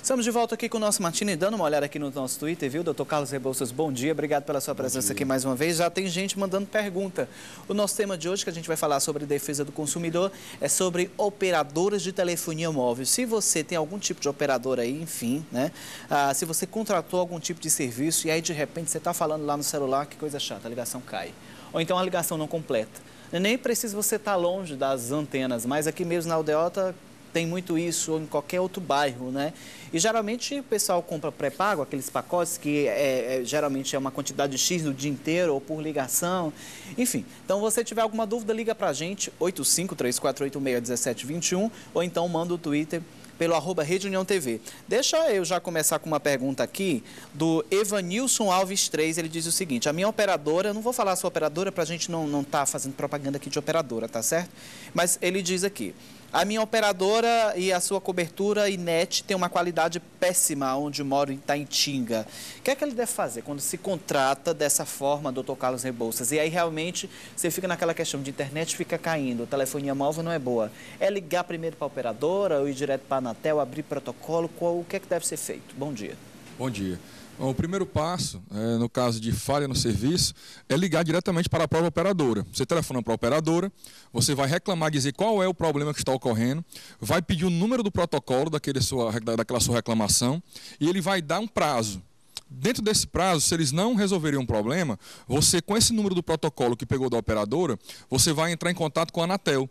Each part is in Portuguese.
Estamos de volta aqui com o nosso Martini, dando uma olhada aqui no nosso Twitter, viu? Dr. Carlos Rebouças, bom dia, obrigado pela sua presença aqui mais uma vez. Já tem gente mandando pergunta. O nosso tema de hoje, que a gente vai falar sobre defesa do consumidor, é sobre operadoras de telefonia móvel. Se você tem algum tipo de operadora aí, enfim, né? Se você contratou algum tipo de serviço e aí de repente você está falando lá no celular, que coisa chata, a ligação cai. Ou então a ligação não completa. Nem precisa você estar longe das antenas, mas aqui mesmo na Aldeota tem muito isso, ou em qualquer outro bairro, né? E geralmente o pessoal compra pré-pago, aqueles pacotes que geralmente é uma quantidade X no dia inteiro ou por ligação. Enfim, então você tiver alguma dúvida, liga pra gente, 8534861721, ou então manda o Twitter pelo @RedeUniãoTV. Deixa eu já começar com uma pergunta aqui do Evanilson Alves 3, ele diz o seguinte: a minha operadora, eu não vou falar a sua operadora para a gente não tá fazendo propaganda aqui de operadora, tá certo? Mas ele diz aqui: a minha operadora e a sua cobertura e net tem uma qualidade péssima onde moro em Taitinga. O que é que ele deve fazer quando se contrata dessa forma, doutor Carlos Rebouças? E aí realmente você fica naquela questão de internet fica caindo, telefonia móvel não é boa. É ligar primeiro para a operadora ou ir direto para a Anatel, abrir protocolo? O que é que deve ser feito? Bom dia. Bom dia. Bom, o primeiro passo, no caso de falha no serviço, é ligar diretamente para a própria operadora. Você telefona para a operadora, você vai reclamar, dizer qual é o problema que está ocorrendo, vai pedir o número do protocolo daquela sua reclamação e ele vai dar um prazo. Dentro desse prazo, se eles não resolverem um problema, você, com esse número do protocolo que pegou da operadora, você vai entrar em contato com a Anatel.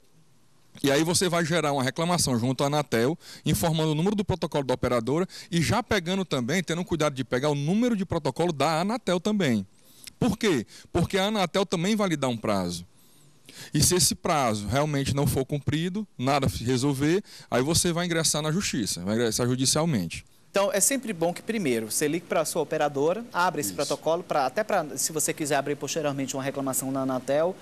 E aí você vai gerar uma reclamação junto à Anatel, informando o número do protocolo da operadora e já pegando também, tendo cuidado de pegar o número de protocolo da Anatel também. Por quê? Porque a Anatel também vai lhe dar um prazo. E se esse prazo realmente não for cumprido, nada se resolver, aí você vai ingressar na justiça, vai ingressar judicialmente. Então, é sempre bom que, primeiro, você ligue para a sua operadora, abre esse protocolo, se você quiser abrir posteriormente uma reclamação na Anatel,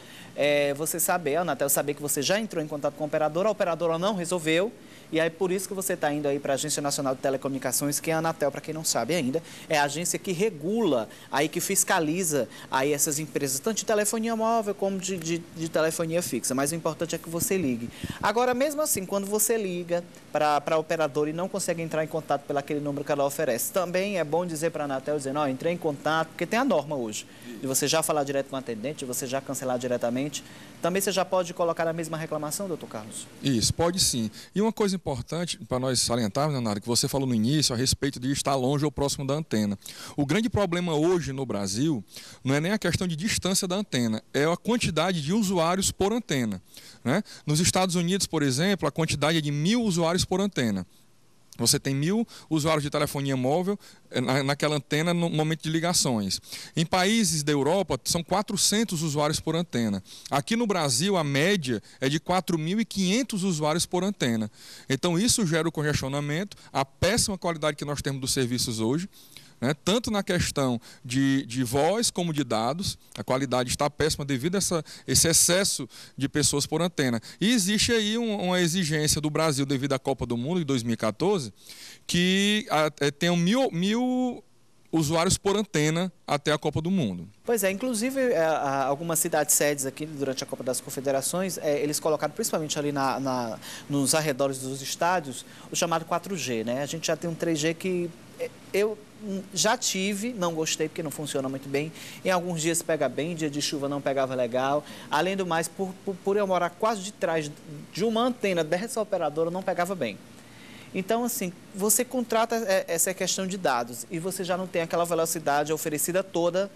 você saber, a Anatel saber que você já entrou em contato com a operadora não resolveu, e aí por isso que você está indo aí para a Agência Nacional de Telecomunicações, que é a Anatel, para quem não sabe ainda, é a agência que regula, aí que fiscaliza aí essas empresas, tanto de telefonia móvel como de telefonia fixa, mas o importante é que você ligue. Agora, mesmo assim, quando você liga para a operadora e não consegue entrar em contato pelo aquele número que ela oferece, também é bom dizer para a Anatel, dizendo, entrei em contato, porque tem a norma hoje, de você já falar direto com o atendente, de você já cancelar diretamente. Também você já pode colocar a mesma reclamação, doutor Carlos? Isso, pode sim. E uma coisa importante para nós salientarmos, Leonardo, que você falou no início a respeito de estar longe ou próximo da antena. O grande problema hoje no Brasil não é nem a questão de distância da antena, é a quantidade de usuários por antena, né? Nos Estados Unidos, por exemplo, a quantidade é de 1.000 usuários por antena. Você tem 1.000 usuários de telefonia móvel naquela antena no momento de ligações. Em países da Europa, são 400 usuários por antena. Aqui no Brasil, a média é de 4.500 usuários por antena. Então, isso gera o congestionamento, a péssima qualidade que nós temos dos serviços hoje, né? Tanto na questão de voz como de dados, a qualidade está péssima devido a esse excesso de pessoas por antena. E existe aí uma exigência do Brasil devido à Copa do Mundo de 2014, que tenham 1.000 usuários por antena até a Copa do Mundo. Pois é, inclusive algumas cidades sedes aqui durante a Copa das Confederações, eles colocaram principalmente ali nos arredores dos estádios o chamado 4G, né? A gente já tem um 3G que eu já tive, não gostei porque não funciona muito bem. Em alguns dias pega bem, dia de chuva não pegava legal. Além do mais, por eu morar quase de trás de uma antena dessa operadora, não pegava bem. Então, assim, você contrata essa questão de dados e você já não tem aquela velocidade oferecida toda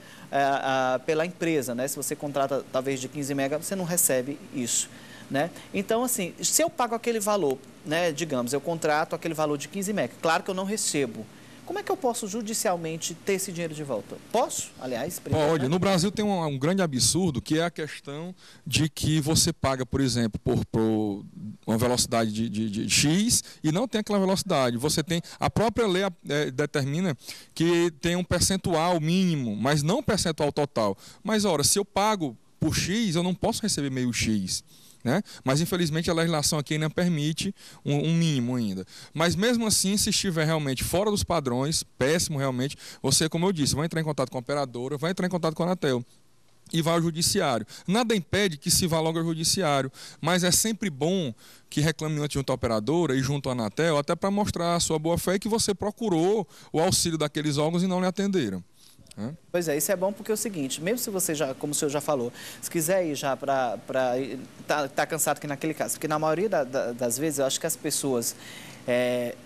pela empresa, né? Se você contrata talvez de 15 MB, você não recebe isso, né? Então, assim, se eu pago aquele valor, né, digamos, eu contrato aquele valor de 15 MB, claro que eu não recebo. Como é que eu posso judicialmente ter esse dinheiro de volta? Posso, aliás? Primeiro, Pode. Né? No Brasil tem um grande absurdo, que é a questão de que você paga, por exemplo, por uma velocidade de X e não tem aquela velocidade. Você tem, a própria lei determina que tem um percentual mínimo, mas não um percentual total. Mas, ora, se eu pago por X, eu não posso receber meio X. Né? Mas infelizmente a legislação aqui ainda permite um mínimo ainda. Mas mesmo assim, se estiver realmente fora dos padrões, péssimo realmente, você, como eu disse, vai entrar em contato com a operadora, vai entrar em contato com a Anatel. e vai ao judiciário. Nada impede que se vá logo ao judiciário, mas é sempre bom que reclame antes junto à operadora e junto à Anatel, até para mostrar a sua boa-fé e que você procurou o auxílio daqueles órgãos e não lhe atenderam. Pois é, isso é bom porque é o seguinte, mesmo se você já, como o senhor já falou, se quiser ir já para tá cansado que naquele caso, porque na maioria das vezes eu acho que as pessoas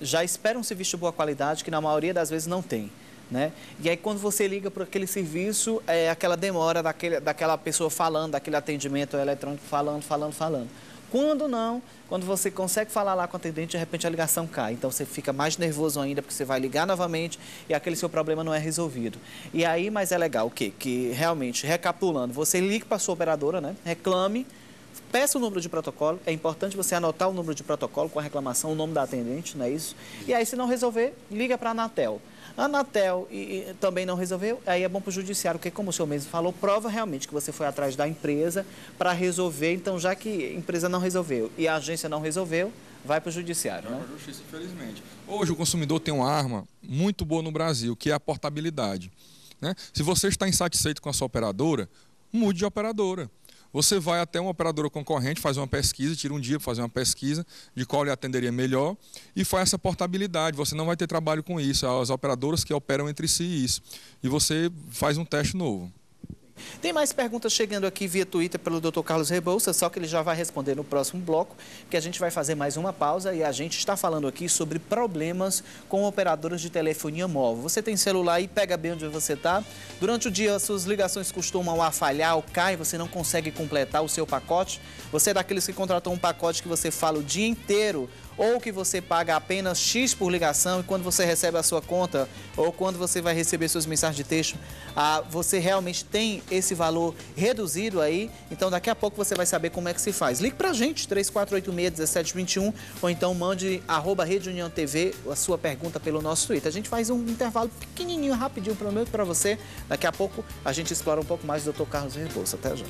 já esperam um serviço de boa qualidade que na maioria das vezes não tem. Né? E aí quando você liga para aquele serviço, aquela demora daquela pessoa falando, daquele atendimento eletrônico falando. Quando não, quando você consegue falar lá com o atendente, de repente a ligação cai. Então você fica mais nervoso ainda, porque você vai ligar novamente e aquele seu problema não é resolvido. E aí, mas é legal o quê? Que realmente, recapitulando, você liga para a sua operadora, né? Reclame, peça o número de protocolo. É importante você anotar o número de protocolo com a reclamação, o nome da atendente, não é isso? E aí, se não resolver, liga para a Anatel. A Anatel também não resolveu, aí é bom para o judiciário, porque como o senhor mesmo falou, prova realmente que você foi atrás da empresa para resolver. Então, já que a empresa não resolveu e a agência não resolveu, vai para o judiciário, né? Vai para a justiça, infelizmente. Hoje o consumidor tem uma arma muito boa no Brasil, que é a portabilidade. Né? Se você está insatisfeito com a sua operadora, mude de operadora. Você vai até uma operadora concorrente, faz uma pesquisa, tira um dia para fazer uma pesquisa de qual lhe atenderia melhor e faz essa portabilidade. Você não vai ter trabalho com isso, as operadoras que operam entre si isso. E você faz um teste novo. Tem mais perguntas chegando aqui via Twitter pelo Dr. Carlos Rebouças, só que ele já vai responder no próximo bloco, que a gente vai fazer mais uma pausa e a gente está falando aqui sobre problemas com operadoras de telefonia móvel. Você tem celular e pega bem onde você está. Durante o dia, suas ligações costumam falhar ou caem, você não consegue completar o seu pacote. Você é daqueles que contratam um pacote que você fala o dia inteiro, ou que você paga apenas X por ligação e quando você recebe a sua conta ou quando você vai receber suas mensagens de texto, você realmente tem esse valor reduzido aí. Então daqui a pouco você vai saber como é que se faz. Ligue pra gente, 3486-1721 ou então mande @Rede União TV a sua pergunta pelo nosso Twitter. A gente faz um intervalo pequenininho, rapidinho para você. Daqui a pouco a gente explora um pouco mais do Dr. Carlos Rebouças. Até já.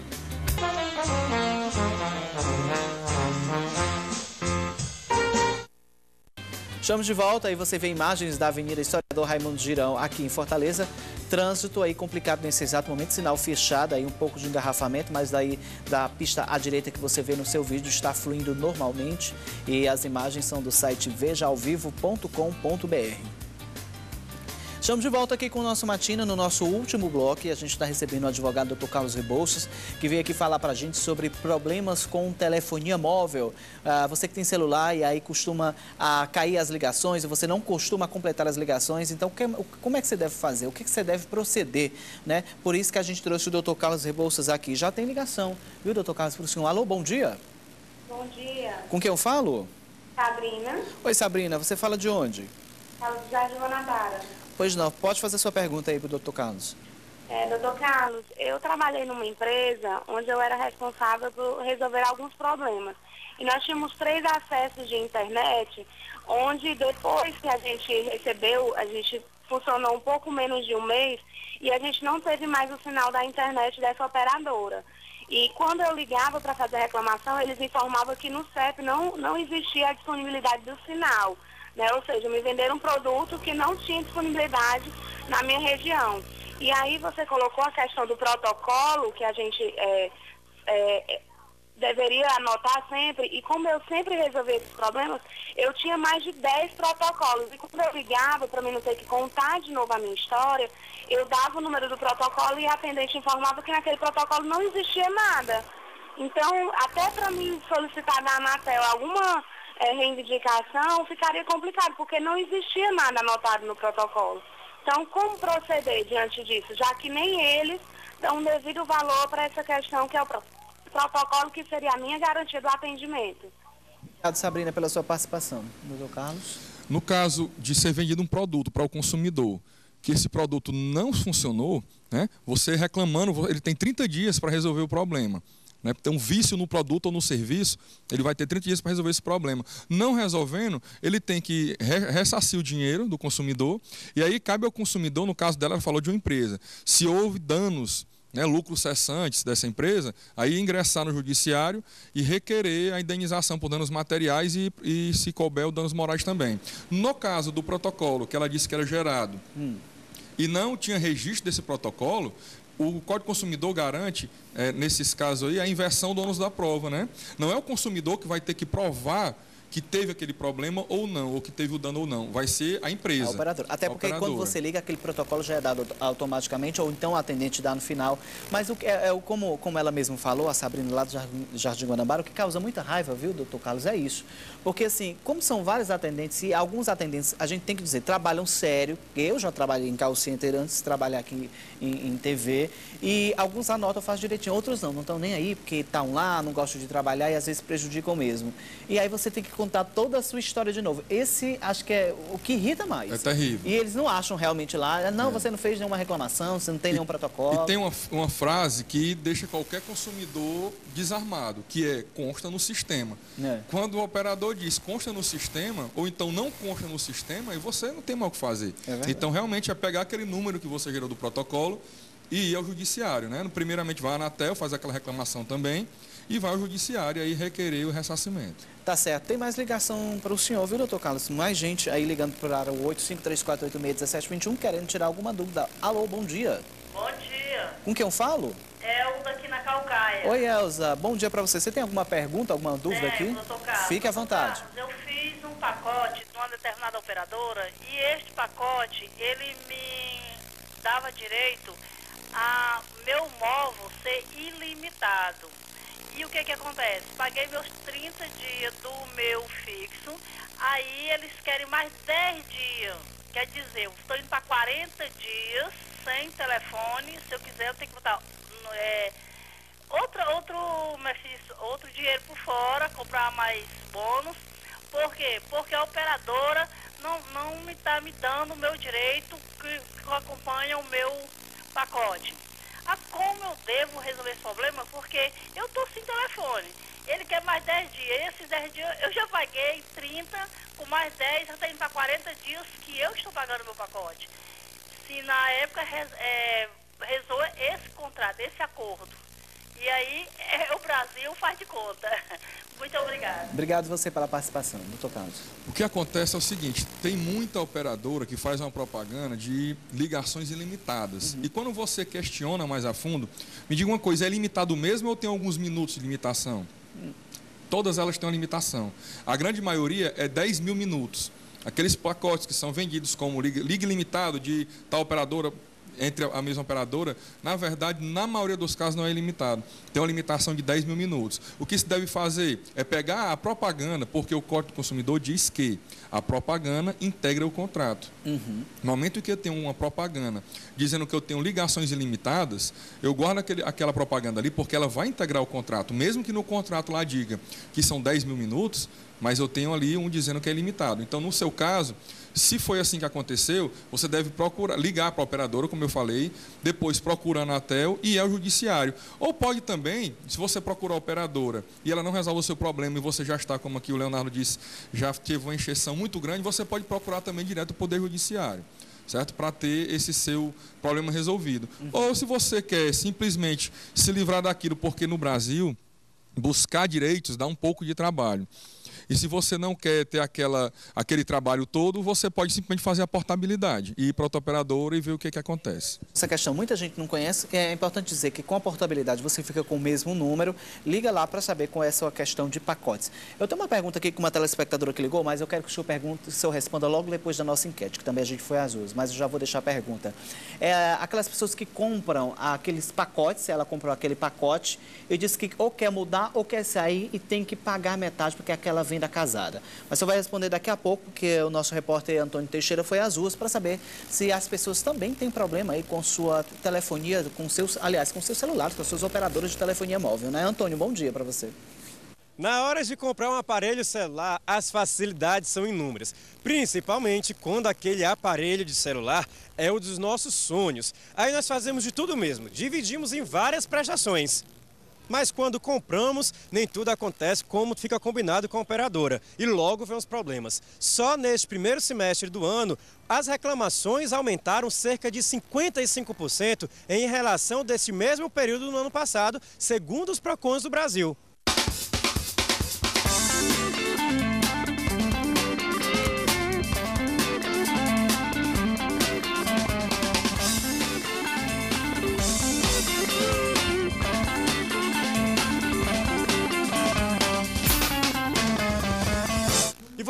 Estamos de volta, aí você vê imagens da Avenida Historiador Raimundo Girão aqui em Fortaleza. Trânsito aí complicado nesse exato momento, sinal fechado, aí um pouco de engarrafamento, mas daí da pista à direita que você vê no seu vídeo está fluindo normalmente. E as imagens são do site vejaalvivo.com.br. Estamos de volta aqui com o nosso Matina, no nosso último bloco, e a gente está recebendo o advogado Dr. Carlos Rebouças, que veio aqui falar para a gente sobre problemas com telefonia móvel. Você que tem celular e aí costuma cair as ligações, e você não costuma completar as ligações, então como é que você deve fazer? O que você deve proceder? Né? Por isso que a gente trouxe o Dr. Carlos Rebouças aqui. Já tem ligação, viu, Dr. Carlos, para o senhor? Alô, bom dia. Bom dia. Com quem eu falo? Sabrina. Oi, Sabrina, você fala de onde? Falo de Jardim Guanabara. Pois não, pode fazer sua pergunta aí para o Dr. Carlos. Doutor Carlos, eu trabalhei numa empresa onde eu era responsável por resolver alguns problemas. E nós tínhamos 3 acessos de internet, onde depois que a gente recebeu, a gente funcionou um pouco menos de um mês e a gente não teve mais o sinal da internet dessa operadora. E quando eu ligava para fazer a reclamação, eles informavam que no CEP não existia a disponibilidade do sinal. Né? Ou seja, me venderam um produto que não tinha disponibilidade na minha região. E aí você colocou a questão do protocolo, que a gente deveria anotar sempre, e como eu sempre resolvi esses problemas, eu tinha mais de 10 protocolos. E quando eu ligava, para mim não ter que contar de novo a minha história, eu dava o número do protocolo e a atendente informava que naquele protocolo não existia nada. Então, até para mim solicitar da Anatel alguma reivindicação, ficaria complicado, porque não existia nada anotado no protocolo. Então, como proceder diante disso? Já que nem eles dão um devido valor para essa questão, que é o protocolo, que seria a minha garantia do atendimento. Obrigado, Sabrina, pela sua participação. Doutor Carlos? No caso de ser vendido um produto para o consumidor, que esse produto não funcionou, né, você reclamando, ele tem 30 dias para resolver o problema. Tem um vício no produto ou no serviço, ele vai ter 30 dias para resolver esse problema. Não resolvendo, ele tem que ressarcir o dinheiro do consumidor, e aí cabe ao consumidor, no caso dela, ela falou de uma empresa, se houve danos, lucros cessantes dessa empresa, aí ingressar no judiciário e requerer a indenização por danos materiais e se couber, os danos morais também. No caso do protocolo, que ela disse que era gerado, e não tinha registro desse protocolo, o Código Consumidor garante, nesses casos aí, a inversão do ônus da prova, né? Não é o consumidor que vai ter que provar que teve aquele problema ou não, ou que teve o dano ou não. Vai ser a empresa. A operadora. Até porque quando você liga, aquele protocolo já é dado automaticamente, ou então o atendente dá no final. Mas como ela mesma falou, a Sabrina lá do Jardim Guanabara, o que causa muita raiva, viu, doutor Carlos, é isso. Porque assim, como são vários atendentes, e alguns atendentes, a gente tem que dizer, trabalham sério. Eu já trabalhei em call center antes de trabalhar aqui em TV, e alguns anotam, fazem direitinho, outros não estão nem aí, porque estão lá, não gostam de trabalhar e às vezes prejudicam mesmo. E aí você tem que contar toda a sua história de novo. Esse, acho que é o que irrita mais. É terrível. E eles não acham realmente lá, não, você não fez nenhuma reclamação, você não tem nenhum protocolo. E tem uma frase que deixa qualquer consumidor desarmado, que é consta no sistema. Quando o operador diz consta no sistema, ou então não consta no sistema, aí você não tem mais o que fazer. Então, realmente, é pegar aquele número que você gerou do protocolo e ir ao judiciário, né? Primeiramente, vai à Anatel, faz aquela reclamação também, e vai ao judiciário e aí requerer o ressarcimento. Tá certo. Tem mais ligação para o senhor, viu, doutor Carlos? Mais gente aí ligando para o 8534861721 querendo tirar alguma dúvida. Alô, bom dia. Bom dia. Com quem eu falo? Elza aqui na Calcaia. Oi, Elza. Bom dia para você. Você tem alguma pergunta, alguma dúvida aqui? Doutor Carlos. Fique à vontade. Eu fiz um pacote de uma determinada operadora e este pacote, ele me dava direito a meu móvel ser ilimitado. E o que acontece? Paguei meus 30 dias do meu fixo, aí eles querem mais 10 dias. Quer dizer, eu estou indo para 40 dias sem telefone. Se eu quiser, eu tenho que botar outro dinheiro por fora, comprar mais bônus. Por quê? Porque a operadora não me está me dando o meu direito que acompanha o meu pacote. Como eu devo resolver esse problema? Porque eu estou sem telefone. Ele quer mais 10 dias. Esses 10 dias eu já paguei 30, com mais 10, já está indo para 40 dias que eu estou pagando meu pacote. Se na época resolve esse contrato, esse acordo. E aí o Brasil faz de conta. Muito obrigada. Obrigado você pela participação, doutor Carlos. O que acontece é o seguinte, tem muita operadora que faz uma propaganda de ligações ilimitadas. E quando você questiona mais a fundo, me diga uma coisa, é limitado mesmo ou tem alguns minutos de limitação? Todas elas têm uma limitação. A grande maioria é 10 mil minutos. Aqueles pacotes que são vendidos como liga ilimitado de tal operadora, entre a mesma operadora, na verdade, na maioria dos casos não é ilimitado. Tem uma limitação de 10 mil minutos. O que se deve fazer é pegar a propaganda, porque o Código do Consumidor diz que a propaganda integra o contrato. No momento em que eu tenho uma propaganda dizendo que eu tenho ligações ilimitadas, eu guardo aquela propaganda ali, porque ela vai integrar o contrato. Mesmo que no contrato lá diga que são 10 mil minutos, mas eu tenho ali um dizendo que é ilimitado. Então, no seu caso, se foi assim que aconteceu, você deve ligar para a operadora, como eu falei, depois procura a Anatel e ir ao judiciário. Ou pode também, se você procurar a operadora e ela não resolve o seu problema e você já está, como aqui o Leonardo disse, já teve uma encheção muito grande, você pode procurar também direto o Poder Judiciário, certo? Para ter esse seu problema resolvido. Ou se você quer simplesmente se livrar daquilo, porque no Brasil, buscar direitos dá um pouco de trabalho. E se você não quer ter aquele trabalho todo, você pode simplesmente fazer a portabilidade, ir para outra operadora e ver o que acontece. Essa questão muita gente não conhece, é importante dizer que com a portabilidade você fica com o mesmo número, liga lá para saber qual é a sua questão de pacotes. Eu tenho uma pergunta aqui com uma telespectadora que ligou, mas eu quero que o senhor responda logo depois da nossa enquete, que também a gente foi às ruas, mas eu já vou deixar a pergunta. Aquelas pessoas que compram aqueles pacotes, ela comprou aquele pacote e diz que ou quer mudar ou quer sair e tem que pagar metade porque aquela venda casada. Mas você vai responder daqui a pouco, porque o nosso repórter Antônio Teixeira foi às ruas para saber se as pessoas também têm problema aí com sua telefonia, com seus celulares, com seus operadores de telefonia móvel, né? Antônio, bom dia para você. Na hora de comprar um aparelho celular, as facilidades são inúmeras, principalmente quando aquele aparelho de celular é o dos nossos sonhos. Aí nós fazemos de tudo mesmo, dividimos em várias prestações. Mas quando compramos, nem tudo acontece como fica combinado com a operadora. E logo vem os problemas. Só neste primeiro semestre do ano, as reclamações aumentaram cerca de 55% em relação desse mesmo período no ano passado, segundo os PROCONs do Brasil.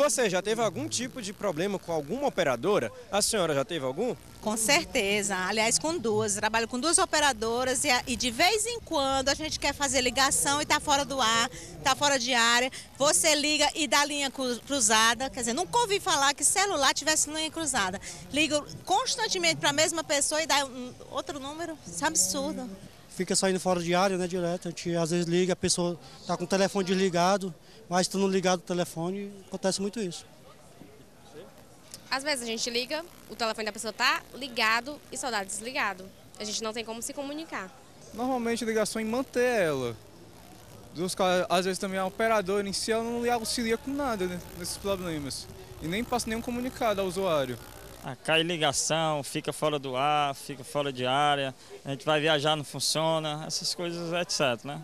Você já teve algum tipo de problema com alguma operadora? A senhora já teve algum? Com certeza, aliás com duas, trabalho com duas operadoras e de vez em quando a gente quer fazer ligação e está fora do ar, está fora de área, você liga e dá linha cruzada, quer dizer, nunca ouvi falar que celular tivesse linha cruzada. Ligo constantemente para a mesma pessoa e dá outro número, isso é absurdo. Fica saindo fora de área, né, direto, a gente às vezes liga, a pessoa está com o telefone desligado, mas estando ligado o telefone, acontece muito isso. Às vezes a gente liga, o telefone da pessoa está ligado e só dá desligado. A gente não tem como se comunicar. Normalmente a ligação é em manter ela. Às vezes também a operadora em si ela não lhe auxilia com nada, né, nesses problemas. E nem passa nenhum comunicado ao usuário. Cai ligação, fica fora do ar, fica fora de área, a gente vai viajar, não funciona, essas coisas, etc, né?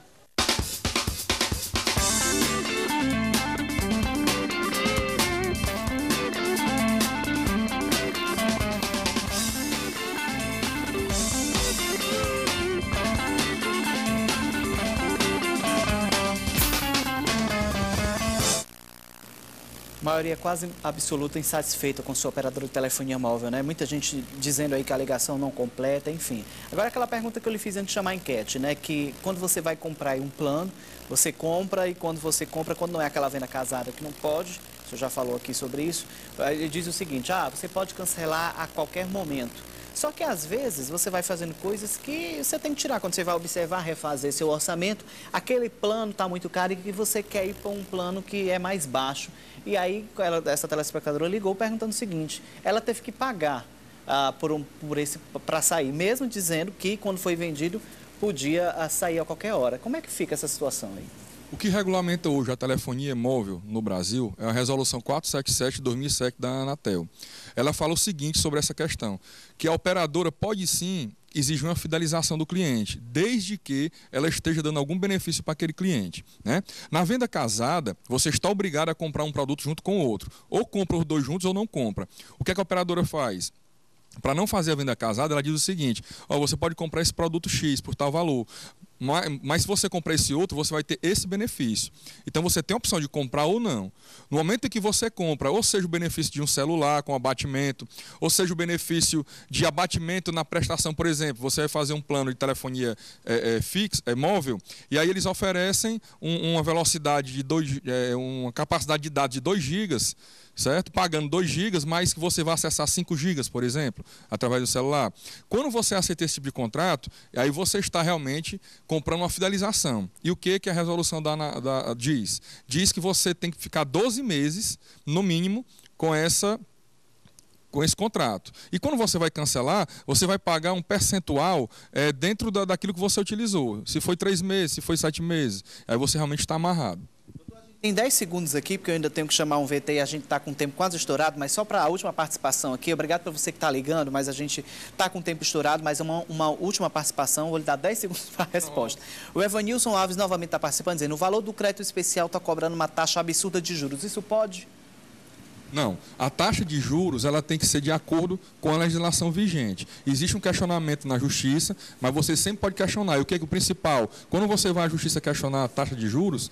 Maioria quase absoluta insatisfeita com sua operadora de telefonia móvel, né? Muita gente dizendo aí que a ligação não completa, enfim. Agora aquela pergunta que eu lhe fiz antes de chamar a enquete, né? Que quando você vai comprar aí um plano, você compra e quando você compra, quando não é aquela venda casada que não pode, o senhor já falou aqui sobre isso, ele diz o seguinte, você pode cancelar a qualquer momento. Só que às vezes você vai fazendo coisas que você tem que tirar. Quando você vai observar, refazer seu orçamento, aquele plano está muito caro e você quer ir para um plano que é mais baixo. E aí essa telespectadora ligou perguntando o seguinte, ela teve que pagar para sair, mesmo dizendo que quando foi vendido podia sair a qualquer hora. Como é que fica essa situação aí? O que regulamenta hoje a telefonia móvel no Brasil é a Resolução 477 de 2007 da Anatel. Ela fala o seguinte sobre essa questão, que a operadora pode sim exigir uma fidelização do cliente, desde que ela esteja dando algum benefício para aquele cliente, né? Na venda casada, você está obrigado a comprar um produto junto com o outro. Ou compra os dois juntos ou não compra. O que é que a operadora faz? Para não fazer a venda casada, ela diz o seguinte, você pode comprar esse produto X por tal valor, mas se você comprar esse outro, você vai ter esse benefício. Então você tem a opção de comprar ou não. No momento em que você compra, ou seja o benefício de um celular com abatimento, ou seja o benefício de abatimento na prestação, por exemplo, você vai fazer um plano de telefonia móvel, e aí eles oferecem uma velocidade de uma capacidade de dados de 2 GB, certo? Pagando 2 GB, mas que você vai acessar 5 GB, por exemplo, através do celular. Quando você aceita esse tipo de contrato, aí você está realmente comprando uma fidelização. E o que a resolução diz? Diz que você tem que ficar 12 meses, no mínimo, com esse contrato. E quando você vai cancelar, você vai pagar um percentual dentro daquilo que você utilizou. Se foi 3 meses, se foi 7 meses, aí você realmente está amarrado. Tem 10 segundos aqui, porque eu ainda tenho que chamar um VT e a gente está com o tempo quase estourado, mas só para a última participação aqui, obrigado para você que está ligando, mas a gente está com o tempo estourado, mas uma última participação, vou lhe dar 10 segundos para a resposta. O Evanilson Alves novamente está participando, dizendo, o valor do crédito especial está cobrando uma taxa absurda de juros, isso pode? Não, a taxa de juros ela tem que ser de acordo com a legislação vigente. Existe um questionamento na justiça, mas você sempre pode questionar. E o que é o principal? Quando você vai à justiça questionar a taxa de juros,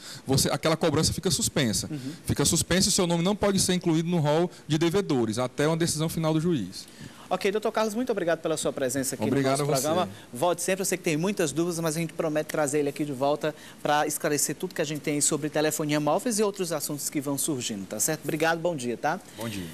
aquela cobrança fica suspensa. Fica suspensa e o seu nome não pode ser incluído no rol de devedores, até uma decisão final do juiz. Ok, doutor Carlos, muito obrigado pela sua presença aqui no nosso programa. Volte sempre, eu sei que tem muitas dúvidas, mas a gente promete trazer ele aqui de volta para esclarecer tudo que a gente tem sobre telefonia móveis e outros assuntos que vão surgindo, tá certo? Obrigado, bom dia, tá? Bom dia.